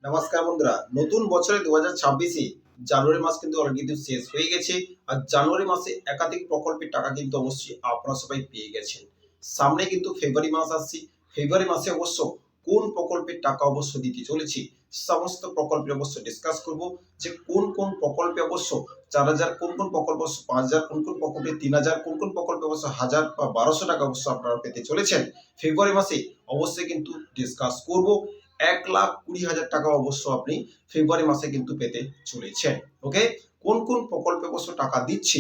নমস্কার বন্ধুরা, নতুন বছরে 2026-এ জানুয়ারি মাস কিন্তু অলরেডি কিন্তু শেষ হয়ে গেছে। আর জানুয়ারি মাসে একাধিক প্রকল্পের টাকা কিন্তু অবশ্যই আপনারা সবাই পেয়ে গেছেন। সামনে কিন্তু ফেব্রুয়ারি মাস আসছে। ফেব্রুয়ারি মাসে অবশ্য কোন প্রকল্পের টাকা অবশ্য দিতে চলেছি, সমস্ত প্রকল্পে অবশ্য ডিসকাস করব। যে কোন কোন প্রকল্পে অবশ্য 4,000, কোন কোন প্রকল্প 5,000, কোন কোন প্রকল্পে 3,000, কোন কোন প্রকল্পে অবশ্য 1,000 বা 1,200 টাকা অবশ্য আপনারা পেতে চলেছেন ফেব্রুয়ারি মাসে অবশ্যই কিন্তু ডিসকাস করব। 1,20,000 টাকা অবশ্য আপনি ফেব্রুয়ারি মাসে কিন্তু পেতে চলেছেন। ওকে, কোন কোন প্রকল্পে অবশ্য টাকা দিচ্ছে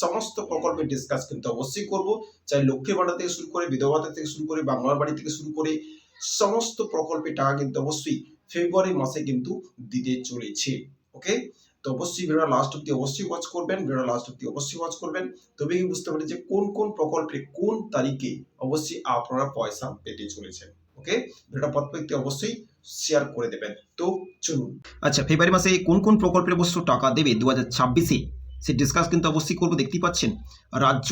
সমস্ত প্রকল্পের ডিসকাস কিন্তু অবশ্যই করব। চাই লক্ষ্মীর ভান্ডার থেকে শুরু করে, বিধবা ভাতা থেকে শুরু করে, বাংলার বাড়ি থেকে শুরু করে সমস্ত প্রকল্পের টাকা কিন্তু অবশ্যই ফেব্রুয়ারি মাসে কিন্তু দিতে চলেছে। ওকে, তো অবশ্যই ভিডিওটা লাস্ট অব্দি অবশ্যই ওয়াচ করবেন। তবেই বুঝতে পারবেন যে কোন কোন প্রকল্পে কোন তারিখে অবশ্যই আপনারা পয়সা পেতে চলেছেন। ওকে, ভিডিওটা প্রত্যেকটি অবশ্যই শেয়ার করে দেবেন। তো চলুন, আচ্ছা, ফেব্রুয়ারি মাসে কোন কোন প্রকল্পের অবশ্য টাকা দেবে 2026-এ সে ডিসকাস কিন্তু অবশ্যই করবো। দেখতেই পাচ্ছেন রাজ্য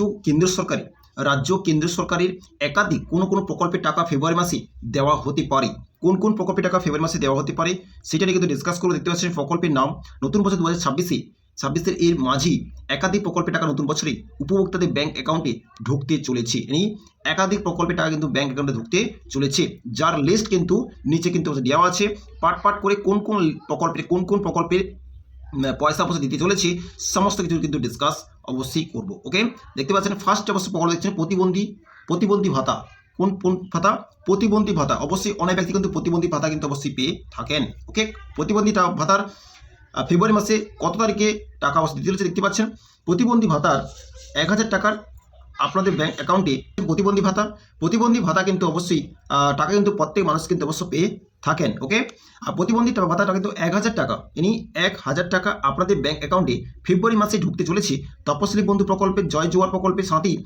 কেন্দ্র সরকারের একাধিক কোন কোন প্রকল্পের টাকা ফেব্রুয়ারি মাসে দেওয়া হতে পারে। কোন কোন প্রকল্পের টাকা ফেব্রুয়ারি মাসে দেওয়া হতে পারে সেটা নিয়ে কিন্তু ডিসকাস করবো। দেখতে পাচ্ছেন প্রকল্পের নাম, নতুন বছর 2026-এর এর মাঝি একাধিক প্রকল্পের টাকা নতুন বছরে উপভোক্তাদের ব্যাংক অ্যাকাউন্টে ঢুকতে চলেছে। একাধিক প্রকল্পের টাকা কিন্তু ব্যাংক অ্যাকাউন্টে ঢুকতে চলেছে, যার লিস্ট কিন্তু নিচে কিন্তু দেওয়া আছে। পার্ট করে কোন কোন প্রকল্পের পয়সা দিতে চলেছি সমস্ত কিছু কিন্তু ডিসকাস অবশ্যই করব। ওকে, দেখতে পাচ্ছেন ফার্স্ট অবশ্য প্রকল্প দেখছেন প্রতিবন্ধী ভাতা। কোন ভাতা? প্রতিবন্ধী ভাতা। অবশ্যই অনেক ব্যক্তি কিন্তু প্রতিবন্ধী ভাতা কিন্তু অবশ্যই পেয়ে থাকেন। ওকে, প্রতিবন্ধী ভাতার ফেব্রুয়ারি মাসে কত তারিখে টাকা অবশ্যই দিতে চলেছে দেখতে পাচ্ছেন। প্রতিবন্ধী ভাতার 1,000 টাকার আপনাদের ব্যাংক অ্যাকাউন্টে প্রতিবন্ধী ভাতা কিন্তু অবশ্যই টাকা কিন্তু প্রত্যেক মানুষ কিন্তু অবশ্য পেয়ে থাকেন। ওকে, আর প্রতিবন্ধী ভাতাটা কিন্তু 1,000 টাকা, 1,000 টাকা আপনাদের ব্যাংক অ্যাকাউন্টে ফেব্রুয়ারি মাসে ঢুকতে চলেছে। তপশিলি বন্ধু প্রকল্পের, জয় জোয়ার প্রকল্পের সাথেই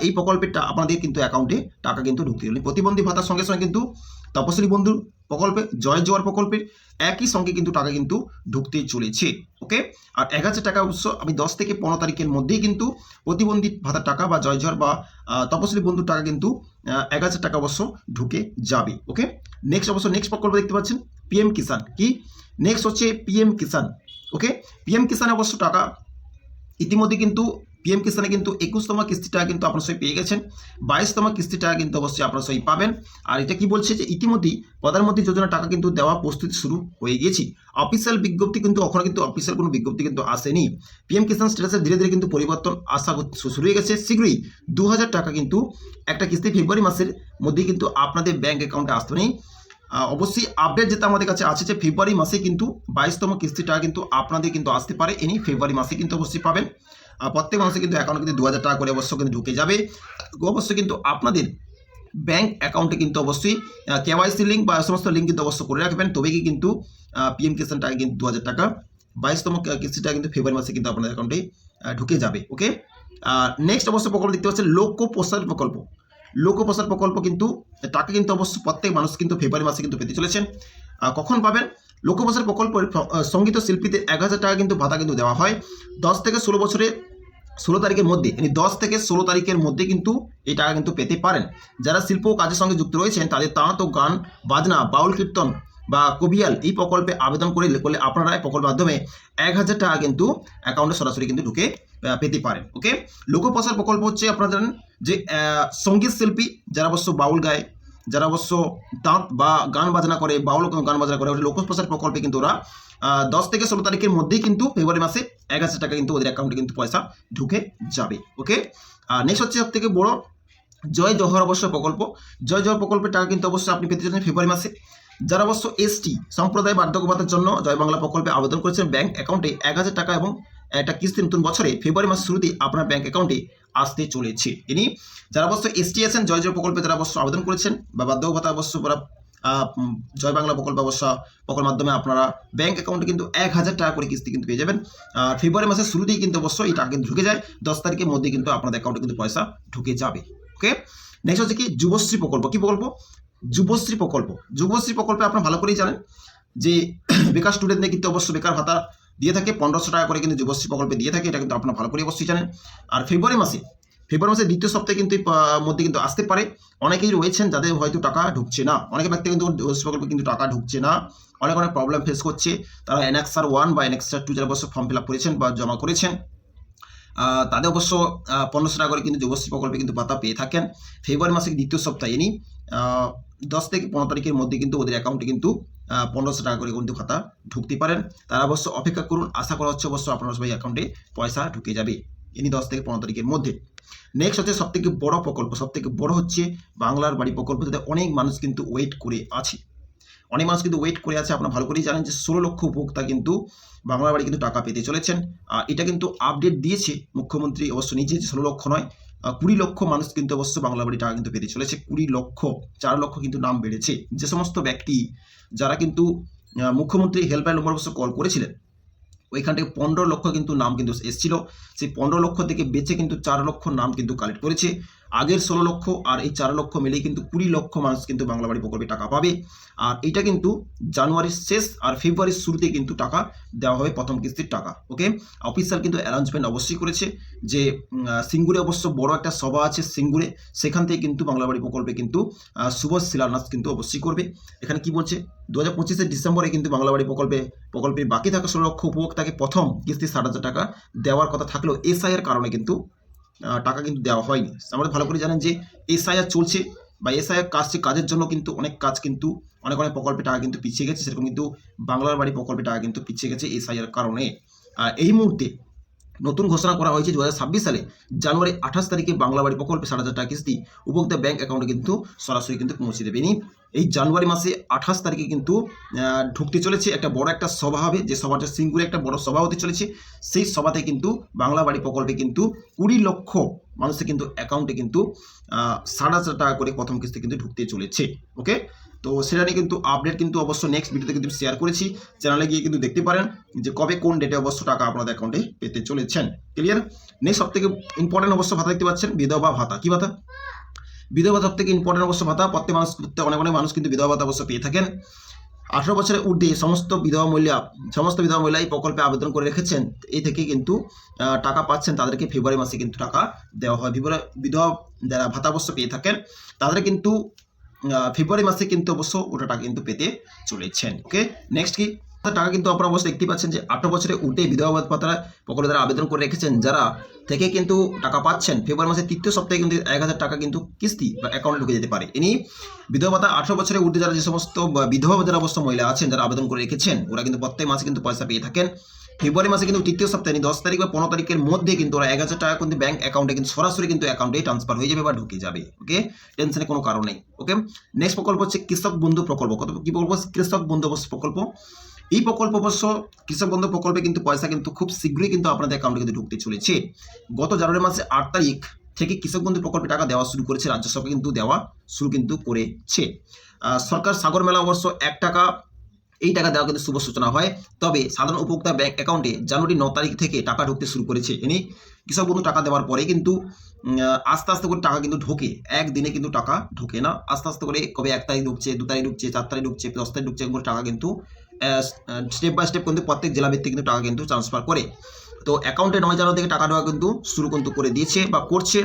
এই প্রকল্পেরটা আপনাদের কিন্তু অ্যাকাউন্টে টাকা কিন্তু ঢুকতে চলেছে। প্রতিবন্ধী ভাতার সঙ্গে সঙ্গে কিন্তু তপশিলি বন্ধু প্রকল্পে, জয় জোয়ার প্রকল্পের একই সঙ্গে কিন্তু টাকা কিন্তু ঢুকতে চলেছে। ওকে, আর 1,000 টাকা অবশ্য আমি 10 থেকে 15 তারিখের মধ্যেই কিন্তু প্রতিবন্ধী ভাতার টাকা বা জয় জোয়ার বা তপশিলি বন্ধুর টাকা কিন্তু 1,000 টাকা অবশ্য ঢুকে যাবে। ওকে, নেক্সট প্রকল্প দেখতে পাচ্ছেন পিএম কিষাণ। কি নেক্সট হচ্ছে পিএম কিষাণ। ওকে, পিএম কিষাণে অবশ্য টাকা ইতিমধ্যে কিন্তু পিএম কিষাণে কিন্তু 21তম কিস্তি টাকা কিন্তু আপনার সই পেয়ে গেছেন। 22তম কিস্তি টাকা কিন্তু অবশ্যই আপনার সই পাবেন। আর এটা কি বলছে যে ইতিমধ্যেই প্রধানমন্ত্রী যোজনা টাকা কিন্তু দেওয়া প্রস্তুতি শুরু হয়ে গিয়েছে। অফিসিয়াল বিজ্ঞপ্তি কিন্তু এখনো কিন্তু অফিসিয়াল কোনো বিজ্ঞপ্তি কিন্তু আসেনি। পিএম কিষাণ স্ট্যাটাসে ধীরে ধীরে কিন্তু পরিবর্তন আসা শুরু হয়ে গেছে। শীঘ্রই 2,000 টাকা কিন্তু একটা কিস্তি ফেব্রুয়ারি মাসের মধ্যেই কিন্তু আপনাদের ব্যাংক অ্যাকাউন্টে আসতে নেই। অবশ্যই আপডেট যেটা আমাদের কাছে আছে যে ফেব্রুয়ারি মাসে কিন্তু 22তম কিস্তি টাকা কিন্তু আপনাদের কিন্তু আসতে পারে। ফেব্রুয়ারি মাসে কিন্তু অবশ্যই পাবেন। প্রত্যেক মাসে কিন্তু অ্যাকাউন্টে কিন্তু 2,000 টাকা করে অবশ্যই কিন্তু ঢুকে যাবে। অবশ্যই কিন্তু আপনাদের ব্যাংক অ্যাকাউন্টে কিন্তু অবশ্যই কেওয়াইসি লিঙ্ক বা সমস্ত লিঙ্ক কিন্তু অবশ্যই করে রাখবেন, তবেই কিন্তু পিএম কিষাণ টাকা কিন্তু 2,000 টাকা 22তম কিস্তিটা কিন্তু ফেব্রুয়ারি মাসে কিন্তু আপনাদের অ্যাকাউন্টে ঢুকে যাবে। ওকে, নেক্সট অবশ্যই প্রকল্প দেখতে পাচ্ছেন লোক প্রসার প্রকল্প কিন্তু টাকা কিন্তু অবশ্যই প্রত্যেক মানুষ কিন্তু ফেব্রুয়ারি মাসে কিন্তু পেতে চলেছেন। কখন পাবেন? লোক প্রসার প্রকল্পের সঙ্গীত শিল্পীদের 1,000 টাকা কিন্তু ভাতা কিন্তু দেওয়া হয় 10 থেকে 16 বছরে 16 তারিখের মধ্যে। 10 থেকে 16 তারিখের মধ্যে কিন্তু এই টাকা কিন্তু পেতে পারেন। যারা শিল্প ও কাজের সঙ্গে যুক্ত রয়েছেন তাদের তাঁত ও গান বাজনা, বাউল কীর্তন বা কবিয়াল এই প্রকল্পে আবেদন করলে আপনারা এই প্রকল্পের মাধ্যমে 1,000 টাকা কিন্তু অ্যাকাউন্টে সরাসরি কিন্তু ঢুকে পেতে পারেন। ওকে, লোকপ্রসার প্রকল্প হচ্ছে আপনারা জানেন যে সঙ্গীত শিল্পী যারা অবশ্য বাউল গায়, যারা অবশ্য তাঁত বা গান বাজনা করে, বাউল গান বাজনা করে, লোকপ্রসার প্রকল্পে কিন্তু ওরা 10 থেকে 16 তারিখের মধ্যেই কিন্তু ফেব্রুয়ারি মাসে 1,000 টাকা কিন্তু ওদের অ্যাকাউন্টে কিন্তু পয়সা ঢুকে যাবে। ওকে, নেক্সট হচ্ছে সব থেকে বড় জয় জওহর প্রকল্পের টাকা কিন্তু অবশ্যই আপনি পেতে চলেছেন ফেব্রুয়ারি মাসে। যারা অবশ্য এসটি সম্প্রদায় বার্ধক্য ভাতার জন্য জয় বাংলা প্রকল্পে আবেদন করেছেন ব্যাংক অ্যাকাউন্টে 1,000 টাকা এবং একটা কিস্তি নতুন বছরে ফেব্রুয়ারি মাসের শুরুতেই আপনার ব্যাংক অ্যাকাউন্টে আসতে চলেছে। যারা অবশ্য এসটি আছেন জয় প্রকল্পে যারা অবশ্য আবেদন করেছেন বা বার্ধক্য ভাতা অবশ্য জয় বাংলা প্রকল্প প্রকল্পের মাধ্যমে আপনারা ব্যাংক অ্যাকাউন্টে কিন্তু 1,000 টাকা করে কিস্তি কিন্তু পেয়ে যাবেন। ফেব্রুয়ারি মাসের শুরুতেই কিন্তু অবশ্যই এই টাকা কিন্তু ঢুকে যায়। 10 তারিখের মধ্যে কিন্তু আপনাদের অ্যাকাউন্টে কিন্তু পয়সা ঢুকে যাবে। ওকে, নেক্সট হচ্ছে কি যুবশ্রী প্রকল্প। কি প্রকল্প? যুবশ্রী প্রকল্পে আপনারা ভালো করেই জানেন যে বেকার স্টুডেন্টদের কিন্তু অবশ্যই বেকার ভাতা দিয়ে থাকে 1,500 টাকা করে কিন্তু যুবশ্রী প্রকল্পে দিয়ে থাকে, এটা কিন্তু আপনারা ভালো করে অবশ্যই জানেন। আর ফেব্রুয়ারি মাসে ফেব্রুয়ারি মাসের দ্বিতীয় সপ্তাহে কিন্তু মধ্যে কিন্তু আসতে পারে। অনেকেই রয়েছেন যাদের হয়তো টাকা ঢুকছে না, অনেকের ব্যক্তি কিন্তু প্রকল্পে কিন্তু টাকা ঢুকছে না, অনেক প্রবলেম ফেস করছে। তারা এনএক্সআর 1 বা এনএক্সআর 2 যারা অবশ্য ফর্ম ফিল আপ করেছেন বা জমা করেছেন, তাদের অবশ্য 1500 টাকা করে কিন্তু যুবশ্রী প্রকল্পে কিন্তু ভাতা পেয়ে থাকেন। ফেব্রুয়ারি মাসের দ্বিতীয় সপ্তাহে ইনি 10 থেকে 15 তারিখের মধ্যে কিন্তু ওদের অ্যাকাউন্টে কিন্তু 1500 টাকা করে কিন্তু ভাতা ঢুকতে পারেন। তারা অবশ্য অপেক্ষা করুন, আশা করা হচ্ছে অবশ্য আপনার সবাই অ্যাকাউন্টে পয়সা ঢুকে যাবে ইনি 10 থেকে 15 তারিখের মধ্যে। নেক্সট হচ্ছে সবথেকে বড় প্রকল্প, সবথেকে বড় হচ্ছে বাংলার বাড়ি প্রকল্প, যাতে অনেক মানুষ কিন্তু ওয়েট করে আছে। অনেক মানুষ কিন্তু ওয়েট করে আছে। আপনারা ভালো করেই জানেন যে 16 লক্ষ উপভোক্তা কিন্তু বাংলার বাড়ি কিন্তু টাকা পেতে চলেছেন। এটা কিন্তু আপডেট দিয়েছে মুখ্যমন্ত্রী অবশ্য নিজে, যে 16 লক্ষ নয় 20 লক্ষ মানুষ কিন্তু অবশ্য বাংলা বাড়ি টাকা কিন্তু পেতে চলেছে। 20 লক্ষ, 4 লক্ষ কিন্তু নাম বেড়েছে। যে সমস্ত ব্যক্তি যারা কিন্তু মুখ্যমন্ত্রী হেল্পলাইন নম্বর অবশ্য কল করেছিলেন, ওইখান থেকে 15 লক্ষ কিন্তু নাম কিন্তু এসেছিল। সেই 15 লক্ষ থেকে বেঁচে কিন্তু 4 লক্ষ নাম কিন্তু কালেক্ট করেছে। আগের 16 লক্ষ আর এই 4 লক্ষ মিলেই কিন্তু 20 লক্ষ মানুষ কিন্তু বাংলা বাড়ি প্রকল্পে টাকা পাবে। আর এটা কিন্তু জানুয়ারির শেষ আর ফেব্রুয়ারির শুরুতে কিন্তু টাকা দেওয়া হবে, প্রথম কিস্তির টাকা। ওকে, অফিসিয়াল কিন্তু অ্যানাউন্সমেন্ট অবশ্যই করেছে যে সিঙ্গুরে অবশ্য বড় একটা সভা আছে সিঙ্গুরে, সেখান থেকে কিন্তু বাংলা বাড়ি প্রকল্পে কিন্তু শুভ শিলান্যাস কিন্তু অবশ্যই করবে। এখানে কি বলছে, 2025 ডিসেম্বরে কিন্তু বাংলা বাড়ি প্রকল্পের বাকি থাকা 16 লক্ষ উপভোক্তাকে প্রথম কিস্তি 60,000 টাকা দেওয়ার কথা থাকলেও এসআইয়ের কারণে কিন্তু টাকা কিন্তু দেওয়া হয়নি। আমাদের ভালো করে জানেন যে এসআইআর চলছে বা এসআইআর কাজের জন্য কিন্তু অনেক কাজ কিন্তু অনেক প্রকল্পে টাকা কিন্তু পিছিয়ে গেছে। সেরকম কিন্তু বাংলার বাড়ি প্রকল্পে টাকা কিন্তু পিছিয়ে গেছে এসআইআর কারণে। এই মুহূর্তে নতুন ঘোষণা করা হয়েছে 2026 সালে জানুয়ারি 28 তারিখে বাংলা বাড়ি প্রকল্পে 60,000 টাকা কিস্তি উপভোক্তা ব্যাংক অ্যাকাউন্টে কিন্তু সরাসরি কিন্তু পৌঁছে দেবে। এই জানুয়ারি মাসে 28 তারিখে কিন্তু ঢুকতে চলেছে। একটা বড় একটা সভা হবে, যে সভাটা সিঙ্গুরে একটা বড় সভা হতে চলেছে। সেই সভাতে কিন্তু বাংলা বাড়ি প্রকল্পে কিন্তু 20 লক্ষ মানুষের কিন্তু অ্যাকাউন্টে কিন্তু 60,000 টাকা করে প্রথম কিস্তি কিন্তু ঢুকতে চলেছে। ওকে, তো সেটা নিয়ে কিন্তু আপডেট কিন্তু অবশ্য নেক্সট ভিডিওতে কিন্তু শেয়ার করেছি, চ্যানেলে গিয়ে কিন্তু দেখতে পারেন যে কবে কোন ডেটে অবশ্য টাকা আপনাদের অ্যাকাউন্টে পেতে চলেছেন। ক্লিয়ার? নেক্সট সব থেকে ইম্পর্টেন্ট অবশ্য ভাতা দেখতে পাচ্ছেন, বিধবা ভাতা। কি ভাতা? বিধবা ভাতা সব থেকে ইম্পর্টেন্ট অবশ্য ভাতা। প্রত্যেক অনেক মানুষ কিন্তু বিধবা ভাতা অবশ্য পেয়ে থাকেন। 18 বছরের ঊর্ধ্বে সমস্ত বিধবা মহিলা এই প্রকল্পে আবেদন করে রেখেছেন, এই থেকে কিন্তু টাকা পাচ্ছেন। তাদেরকে ফেব্রুয়ারি মাসে কিন্তু টাকা দেওয়া হয়। বিধবা যারা ভাতা অবশ্য পেয়ে থাকেন তাদের কিন্তু ফেব্রুয়ারি মাসে কিন্তু অবশ্য ওটা টাকা কিন্তু পেতে চলেছেন। ওকে, নেক্সট কি টাকা কিন্তু আপনারা অবশ্যই দেখতে পাচ্ছেন যে 18 বছরের ঊর্ধ্বে বিধবা ভাতা প্রকল্পে যারা আবেদন করে রেখেছেন, যারা থেকে কিন্তু টাকা পাচ্ছেন, ফেব্রুয়ারি মাসের তৃতীয় সপ্তাহে কিন্তু 1000 টাকা কিন্তু কিস্তি বা অ্যাকাউন্টে ঢুকে যেতে পারে। ইনি বিধবা ভাতা 18 বছরের ঊর্ধ্বে যারা যে সমস্ত বিধবা যারা অবশ্য মহিলা আছেন, যারা আবেদন করে রেখেছেন, ওরা কিন্তু প্রত্যেক মাসে কিন্তু পয়সা পেয়ে থাকেন। ফেব্রুয়ারি মাসে কিন্তু তৃতীয় সপ্তাহে 10 তারিখ বা 15 তারিখের মধ্যে কিন্তু ওরা 1000 টাকা কিন্তু ব্যাংক অ্যাকাউন্টে কিন্তু সরাসরি কিন্তু অ্যাকাউন্টে ট্রান্সফার হয়ে যাবে বা ঢুকে যাবে। ওকে, টেনশনের কোনো কারণ নেই। ওকে, নেক্সট প্রকল্প হচ্ছে কৃষক বন্ধু প্রকল্প। কি প্রকল্প? কৃষক বন্ধু প্রকল্প। এই প্রকল্প অবশ্য কৃষক বন্ধু প্রকল্পে কিন্তু পয়সা কিন্তু খুব শীঘ্রই কিন্তু আপনাদের অ্যাকাউন্টে কিন্তু ঢুকতে চলেছে। গত জানুয়ারি মাসে 8 তারিখ থেকে কৃষক বন্ধু প্রকল্পে টাকা দেওয়া শুরু করেছে রাজ্য সরকার, কিন্তু দেওয়া শুরু কিন্তু করেছে। সরকার সাগর মেলা অবশ্য 1 টাকা এই টাকা দেওয়া কিন্তু শুভ সূচনা হয়। তবে সাধারণ উপভোক্তা ব্যাংক অ্যাকাউন্টে জানুয়ারি 9 তারিখ থেকে টাকা ঢুকতে শুরু করেছে। ইনি কৃষক বন্ধু টাকা দেওয়ার পরে কিন্তু আস্তে আস্তে করে টাকা কিন্তু ঢোকে, একদিনে কিন্তু টাকা ঢোকে না। আস্তে আস্তে করে কবে 1 তারিখ ঢুকছে, 2 তারিখ ঢুকছে, 4 তারিখ ঢুকছে, 10 তারিখ ঢুকছে, এগুলো টাকা কিন্তু স্টেপ বাই স্টেপ কিন্তু প্রত্যেক জেলা ভিত্তিক কিন্তু টাকা কিন্তু ট্রান্সফার করে। তো অ্যাকাউন্টে 9 জানুয়ারি থেকে টাকা দেওয়া কিন্তু শুরু কিন্তু করে দিয়েছে বা করছে।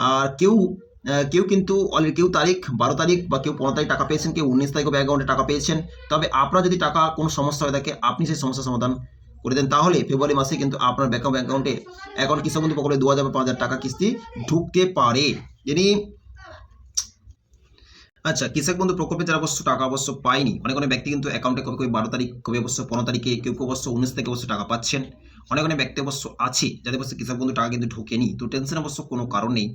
আর কেউ কিন্তু অলরেডি কেউ তারিখ 12 তারিখ বা কেউ 15 তারিখ টাকা পেয়েছেন, কেউ 19 তারিখ অ্যাকাউন্টে টাকা পেয়েছেন। তবে আপনার যদি টাকা কোনো সমস্যা হয়ে থাকে, আপনি সেই সমস্যার সমাধান করে দেন, তাহলে ফেব্রুয়ারি মাসে কিন্তু আপনার অ্যাকাউন্টে কৃষক বন্ধু প্রকল্পে 2000 বা 5000 টাকা কিস্তি ঢুকতে পারে। যিনি আচ্ছা, কৃষক বন্ধু প্রকল্পে যারা অবশ্য টাকা অবশ্য পায়নি, অনেক ব্যক্তি কিন্তু অ্যাকাউন্টে কবে 12 তারিখ, কবে অবশ্য 15 তারিখে, কেউ অবশ্য 19 তারিখে অবশ্য টাকা পাচ্ছেন। অনেক ব্যক্তি অবশ্য আছে যাদের অবশ্য কৃষক বন্ধু টাকা কিন্তু ঢোকেনি। তো টেনশন অবশ্য কোনো কারণ নেই।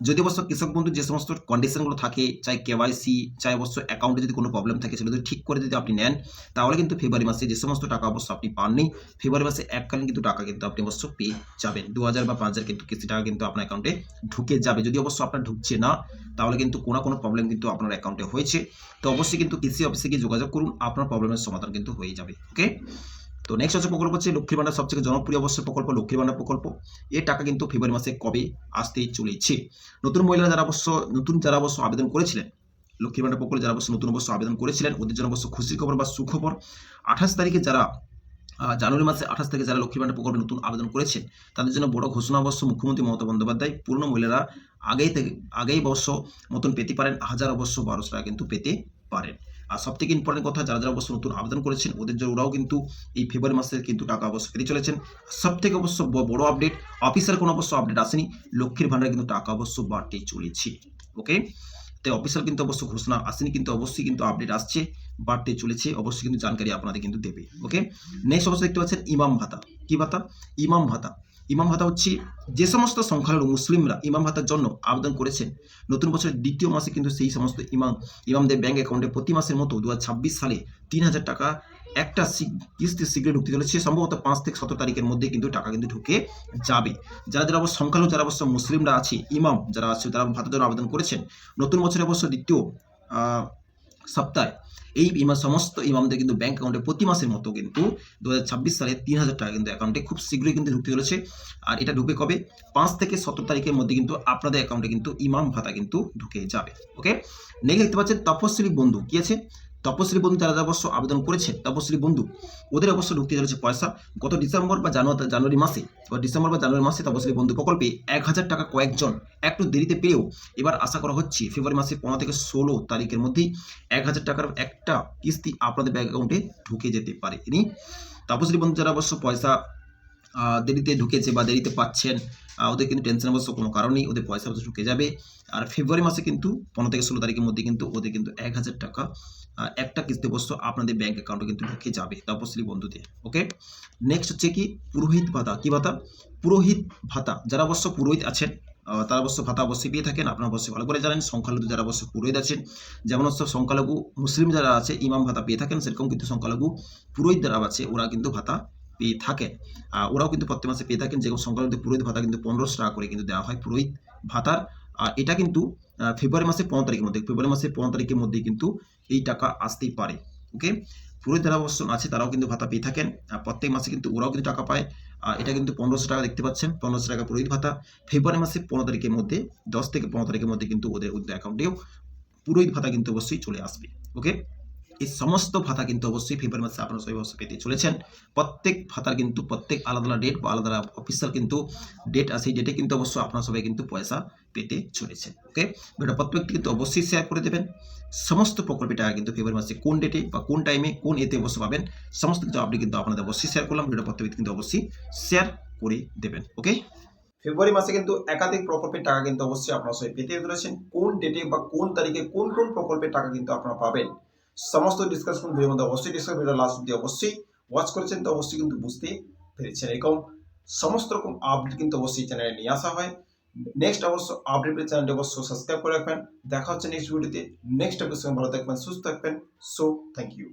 যদি অবশ্য কৃষক বন্ধু যে সমস্ত কন্ডিশনগুলো থাকে, চাই কেওয়াইসি, চাই অবশ্য অ্যাকাউন্টে যদি কোনো প্রবলেম থাকে, সেগুলো যদি ঠিক করে যদি আপনি নেন, তাহলে কিন্তু ফেব্রুয়ারি মাসে যে সমস্ত টাকা অবশ্য আপনি পাননি, ফেব্রুয়ারি মাসে এককালীন কিন্তু টাকা কিন্তু আপনি অবশ্য পেয়ে যাবেন। 2000 বা 5000 কিন্তু কিস্তি টাকা কিন্তু আপনার অ্যাকাউন্টে ঢুকে যাবে। যদি অবশ্য আপনার ঢুকছে না, তাহলে কিন্তু কোনো প্রবলেম কিন্তু আপনার অ্যাকাউন্টে হয়েছে। তো অবশ্যই কিন্তু কৃষি অফিসে গিয়ে যোগাযোগ করুন, আপনার প্রবলেমের সমাধান কিন্তু হয়ে যাবে। ওকে, তো নেক্সট হচ্ছে প্রকল্প হচ্ছে লক্ষ্মীর ভান্ডার। সবথেকে জনপ্রিয় অবশ্যই প্রকল্প লক্ষ্মীর ভান্ডার প্রকল্প। এর টাকা কিন্তু ফেব্রুয়ারি মাসে কবে আসতেই চলেছে। নতুন মহিলারা যারা অবশ্য আবেদন করেছিলেন, লক্ষ্মীর ভান্ডার প্রকল্পে যারা অবশ্য নতুন আবেদন করেছিলেন, ওদের জন্য অবশ্য খুশির খবর বা সুখবর। 28 তারিখে যারা জানুয়ারি মাসে 28 থেকে যারা লক্ষ্মীর ভাণ্ডার প্রকল্পে নতুন আবেদন করেছেন তাদের জন্য বড় ঘোষণা অবশ্য মুখ্যমন্ত্রী মমতা বন্দ্যোপাধ্যায় পূর্ণ মহিলারা আগেই অবশ্য মতন পেতে পারেন, 1000 অবশ্য 1200 টাকা কিন্তু পেতে পারেন। আর সব থেকে ইম্পর্টেন্ট কথা, যারা যারা অবশ্য নতুন আবেদন করেছেন ওদের জন্য ওরাও কিন্তু এই ফেব্রুয়ারি মাসে কিন্তু টাকা অবশ্য পেতে চলেছেন। সব থেকে অবশ্য বড় আপডেট, অফিসের কোনো অবশ্য আপডেট আসেনি, লক্ষ্মীর ভাণ্ডারে কিন্তু টাকা অবশ্য বাড়তে চলেছে। ওকে, তাই অফিসিয়াল কিন্তু অবশ্য ঘোষণা আসেনি, কিন্তু অবশ্যই কিন্তু আপডেট আসছে, বাড়তে চলেছে, অবশ্যই কিন্তু জানকারি আপনাদের কিন্তু দেবে। ওকে, নেক্সট অবশ্যই দেখতে পাচ্ছেন ইমাম ভাতা। কি ভাতা? ইমাম ভাতা। ইমাম ভাতা হচ্ছে যে সমস্ত সংখ্যালঘু মুসলিমরা ইমাম ভাতার জন্য আবেদন করেছেন নতুন বছরের দ্বিতীয় মাসে কিন্তু সেই সমস্ত ইমামদের ব্যাংক অ্যাকাউন্টে প্রতি মাসের মতো 2026 সালে 3000 টাকা একটা কিস্তি শীঘ্রই ঢুকতে চলেছে, সম্ভবত 5 থেকে 17 তারিখের মধ্যে কিন্তু টাকা কিন্তু ঢুকে যাবে। যারা যারা অবশ্য সংখ্যালঘু, যারা অবশ্য মুসলিমরা আছে, ইমাম যারা আছে, তারা ভাতার জন্য আবেদন করেছেন নতুন বছরে অবশ্য দ্বিতীয় সপ্তাহে এই সমস্ত ইমামদের কিন্তু ব্যাংক অ্যাকাউন্টে প্রতি মাসের মতো কিন্তু 2026 সালে 3000 টাকা কিন্তু অ্যাকাউন্টে খুব শীঘ্রই কিন্তু ঢুকতে চলেছে। আর এটা ঢুকে কবে? 5 থেকে 17 তারিখের মধ্যে কিন্তু আপনাদের অ্যাকাউন্টে কিন্তু ইমাম ভাতা কিন্তু ঢুকে যাবে। ওকে, নেক্সট দেখতে পাচ্ছেন তপশিলি বন্ধু। কি আছে? তপশিলি বন্ধু যারা অবশ্য আবেদন করেছে, তপশিলি বন্ধু ওদের অবশ্য ঢুকতে চলেছে পয়সা। গত ডিসেম্বর বা জানুয়ারি মাসে তপশিলি বন্ধু প্রকল্পে 1000 টাকা কয়েকজন একটু দেরিতে পেয়েও এবার আশা করা হচ্ছে ফেব্রুয়ারি মাসে 15 থেকে 16 তারিখের মধ্যেই 1000 টাকার একটা কিস্তি আপনাদের ব্যাংক অ্যাকাউন্টে ঢুকে যেতে পারে। তপশিলি বন্ধু যারা অবশ্য পয়সা দেরিতে ঢুকেছে বা দেরিতে পাচ্ছেন, ওদের কিন্তু টেনশন অবশ্য কোনো কারণেই, ওদের পয়সা অবশ্য ঢুকে যাবে। আর ফেব্রুয়ারি মাসে কিন্তু 15 থেকে 16 তারিখের মধ্যে কিন্তু ওদের কিন্তু 1000 টাকা একটা কিস্তি অবশ্য আপনাদের ব্যাংক অ্যাকাউন্টে কিন্তু ঢুকে যাবে তপশিলি বন্ধুদের। ওকে, নেক্সট হচ্ছে কি পুরোহিত ভাতা। কি ভাতা? পুরোহিত ভাতা। যারা অবশ্য পুরোহিত আছেন তারা অবশ্য ভাতা অবশ্যই পেয়ে থাকেন, আপনারা অবশ্যই ভালো করে জানেন। সংখ্যালঘু যারা অবশ্য পুরোহিত আছেন, যেমন হচ্ছে সংখ্যালঘু মুসলিম যারা আছে ইমাম ভাতা পেয়ে থাকেন, সেরকম কিন্তু সংখ্যালঘু পুরোহিত যারা আছে ওরা কিন্তু ভাতা পেয়ে থাকেন। ওরাও কিন্তু প্রত্যেক মাসে পেয়ে থাকেন। যেরকম সংখ্যালঘুদের পুরোহিত ভাতা কিন্তু 1500 টাকা করে কিন্তু দেওয়া হয় পুরোহিত ভাতার। এটা কিন্তু ফেব্রুয়ারি মাসে 15 তারিখের মধ্যে কিন্তু এই টাকা আসতেই পারে। ওকে, পুরোহিত যারা অবশ্য আছে তারাও কিন্তু ভাতা পেয়ে থাকেন, প্রত্যেক মাসে কিন্তু ওরাও কিন্তু টাকা পায়। এটা কিন্তু 1500 টাকা দেখতে পাচ্ছেন, 1500 টাকা পুরোহিত ভাতা। ফেব্রুয়ারি মাসে 15 তারিখের মধ্যে 10 থেকে 15 তারিখের মধ্যে কিন্তু ওদের অ্যাকাউন্টেও পুরোহিত ভাতা কিন্তু অবশ্যই চলে আসবে। ওকে, এই সমস্ত ভাতা কিন্তু অবশ্যই ফেব্রুয়ারি মাসে আপনারা সবাই অবশ্যই পেতে চলেছেন। প্রত্যেক ভাতার কিন্তু প্রত্যেক আলাদা আলাদা ডেট বা আলাদা অফিসিয়াল কিন্তু ডেট আছে, সেই ডেটে কিন্তু অবশ্যই আপনারা সবাই কিন্তু পয়সা পেতে চলেছেন। ওকে, ভিডিও প্রত্যেকটি কিন্তু অবশ্যই শেয়ার করে দেবেন। সমস্ত প্রকল্পের টাকা কিন্তু ফেব্রুয়ারি মাসে কোন ডেটে বা কোন টাইমে কোন এতে অবশ্যই পাবেন, সমস্ত কিছু আপনি কিন্তু আপনাদের অবশ্যই শেয়ার করলাম। ভিডিও প্রত্যেকটি কিন্তু অবশ্যই শেয়ার করে দেবেন। ওকে, ফেব্রুয়ারি মাসে কিন্তু একাধিক প্রকল্পের টাকা কিন্তু অবশ্যই আপনারা সবাই পেতে চলেছেন। কোন ডেটে বা কোন তারিখে কোন কোন প্রকল্পের টাকা কিন্তু আপনারা পাবেন, সমস্ত ডিসকাশন ভিডিওর মধ্যে অবশ্যই ডিসকাস, ভিডিও লাস্ট অবধি অবশ্যই ওয়াচ করেছেন তো অবশ্যই কিন্তু বুঝতে পেরেছেন। এরকম সমস্ত রকম আপডেট কিন্তু অবশ্যই চ্যানেলে নিয়ে আসা হয়। নেক্সট অবশ্য আপডেট পেয়ে চ্যানেলটি অবশ্যই সাবস্ক্রাইব করে রাখবেন। দেখা হচ্ছে নেক্সট ভিডিওতে। নেক্সট আপডেটের সঙ্গে ভালো থাকবেন, সুস্থ থাকবেন। So thank you.